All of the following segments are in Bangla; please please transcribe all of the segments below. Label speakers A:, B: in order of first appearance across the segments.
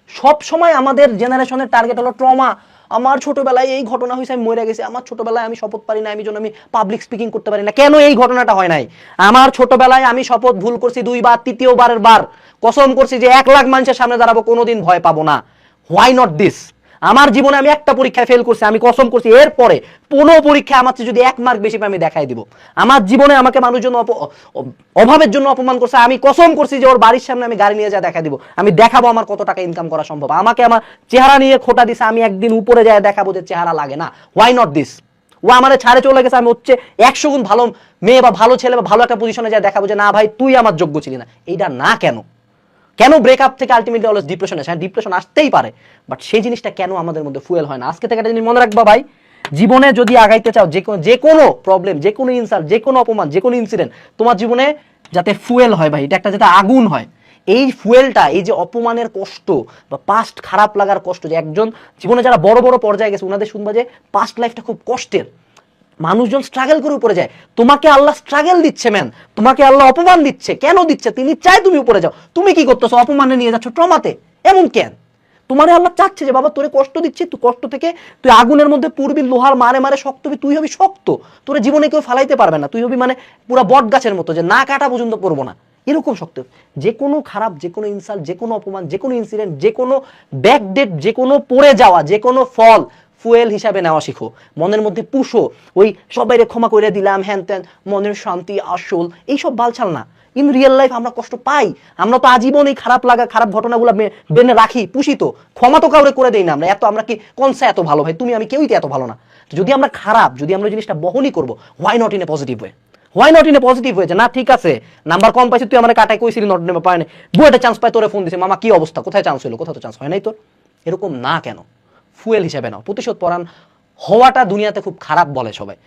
A: সব সময় আমাদের জেনারেশনের টার্গেট হলো ট্রমা। আমার ছোটবেলায় এই ঘটনা হয়েছে, আমি মরে গেছি, আমার ছোটবেলায় আমি শপথ পারি না, আমি পাবলিক স্পিকিং করতে পারি না। কেন এই ঘটনাটা হয় নাই? আমার ছোটবেলায় আমি শপথ ভুল করছি 2 বার, তৃতীয়বারের বার কসম করছি যে 1 লাখ মানুষের সামনে দাঁড়াবো, কোনোদিন ভয় পাবো না। Why not this? আমার জীবনে আমি একটা পরীক্ষায় ফেল করছি, আমি কসম করছি এরপরে 15 পরীক্ষায় আমার যদি 1 মার্ক বেশি পাই আমি দেখাই দিব। আমার জীবনে আমাকে মানুষজন অভাবের জন্য অপমান করছে, আমি কসম করছি যে ওর বাড়ির সামনে আমি গাড়ি নিয়ে যা দেখা দিব, আমি দেখাবো আমার কত টাকা ইনকাম করা সম্ভব। আমাকে আমার চেহারা নিয়ে খোটা দিছে, আমি একদিন উপরে যায় দেখাবো যে চেহারা লাগে না। Why not this? ও আমাদের ছাড়ে চলে গেছে, আমি হচ্ছে 100 গুণ ভালো মেয়ে বা ভালো ছেলে বা ভালো একটা পজিশনে যায় দেখাবো যে না ভাই তুই আমার যোগ্য ছিলি না। এইটা না কেন? কেন ব্রেকআপ থেকে আলটিমেটলি অলওয়েজ ডিপ্রেশন আসে? হ্যাঁ, ডিপ্রেশন আসতেই পারে, বাট সেই জিনিসটা কেন আমাদের মধ্যে ফুয়েল হয় না? আজকে থেকে একটা জিনিস মনে রাখবা ভাই, জীবনে যদি আগাইতে চাও, যে কোনো প্রবলেম, যে কোনো ইনসাল্ট, যে কোনো অপমান, যে কোনো ইনসিডেন্ট তোমার জীবনে যাতে ফুয়েল হয় ভাই, এটা একটা যাতে আগুন হয়। এই ফুয়েলটা, এই যে অপমানের কষ্ট বা পাস্ট খারাপ লাগার কষ্ট, যে একজন জীবনে যারা বড় বড় পর্যায়ে গেছে ওনাদের শুনবা যে পাস্ট লাইফটা খুব কষ্টের, মানুষজন স্ট্রাগল করে উপরে যায়। তোমাকে আল্লাহ স্ট্রাগল দিচ্ছে ম্যান, তোমাকে আল্লাহ অপমান দিচ্ছে। কেন দিচ্ছে? তিনি চায় তুমি উপরে যাও। তুমি কি করতেছো? অপমানে নিয়ে যাচ্ছ, ট্রমাতে। এমন কেন? তোমারে আল্লাহ চাচ্ছে যে বাবা তোরে কষ্ট দিচ্ছে, তুই কষ্ট থেকে তুই আগুনের মধ্যে পূর্বী, লোহার মারে মারে শক্ত হবি, তুই হবি শক্ত, তোর জীবনে কেউ ফালাইতে পারবে না, তুই হবি মানে পুরা বট গাছের মতো যে না কাটা পর্যন্ত পড়বো না, এরকম শক্ত। যে কোনো খারাপ, যে কোনো ইনসাল্ট, যে কোনো অপমান, যে কোনো ইনসিডেন্ট, যে কোনো ব্যাকডেট, যে কোনো পড়ে যাওয়া, যে কোনো ফল ফুয়েল হিসাবে নেওয়া শিখো, মনের মধ্যে পুষো। ওই সবাইরে ক্ষমা করে দিলাম, হ্যান ত্যান, মনের শান্তি আসল, এইসব বালছাল না। ইন রিয়েল লাইফ আমরা কষ্ট পাই, আমরা তো আজীবন এই খারাপ লাগা, খারাপ ঘটনাগুলো বেনে রাখি, পুষি তো, ক্ষমা তো কাউরে করে দেই না আমরা। আমরা কি কনসা এত ভালো ভাই? তুমি আমি কেউই তো এত ভালো না। যদি আমরা খারাপ, যদি আমরা জিনিসটা বহনই করবো, why not in a positive way? Why not in a positive হয়েছে না? ঠিক আছে, নাম্বার কম পাইছি, তুই আমার কাটাই কইছিলি নট নেবে পায় না, বুয়েটে চান্স পাই, তোরে ফোন দিছে, মামা কি অবস্থা, কোথায় চান্স হলো, কোথাও তো চান্স হয় নাই তোর। এরকম না কেন? ফুয়েল হিসেবে নাও। প্রতিশোধ পরায়ণ হওয়াটা দুনিয়াতে খুব খারাপ বলে সবাই,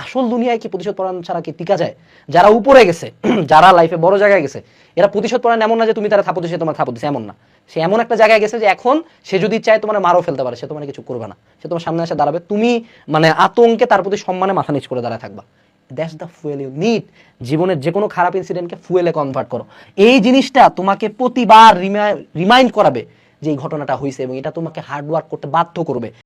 A: আসল দুনিয়ায় কি প্রতিশোধ পরায়ণ ছাড়া কি টিকা যায়? যারা উপরে গেছে, যারা লাইফে বড় জায়গায় গেছে, এরা প্রতিশোধ পরায়ণ এমন না যে তুমি তারা থাপো দিছে তোমার থাপো দিছে, এমন না। সে এমন একটা জায়গায় গেছে যে এখন সে যদি চায় তোমার মারও ফেলতে পারে, সে তোমার কিছু করবে না, সে তোমার সামনে এসে দাঁড়াবে, তুমি মানে আতঙ্কে তার প্রতি সম্মানে মাথা নিচ করে দাঁড়ায় থাকবা। That's the fuel you need. জীবনের যে কোনো খারাপ ইনসিডেন্টকে ফুয়েলে কনভার্ট করো। এই জিনিসটা তোমাকে প্রতিবার রিমাইন্ড করাবে যে এই ঘটনাটা হয়েছে, এবং এটা তোমাকে হার্ড ওয়ার্ক করতে বাধ্য করবে।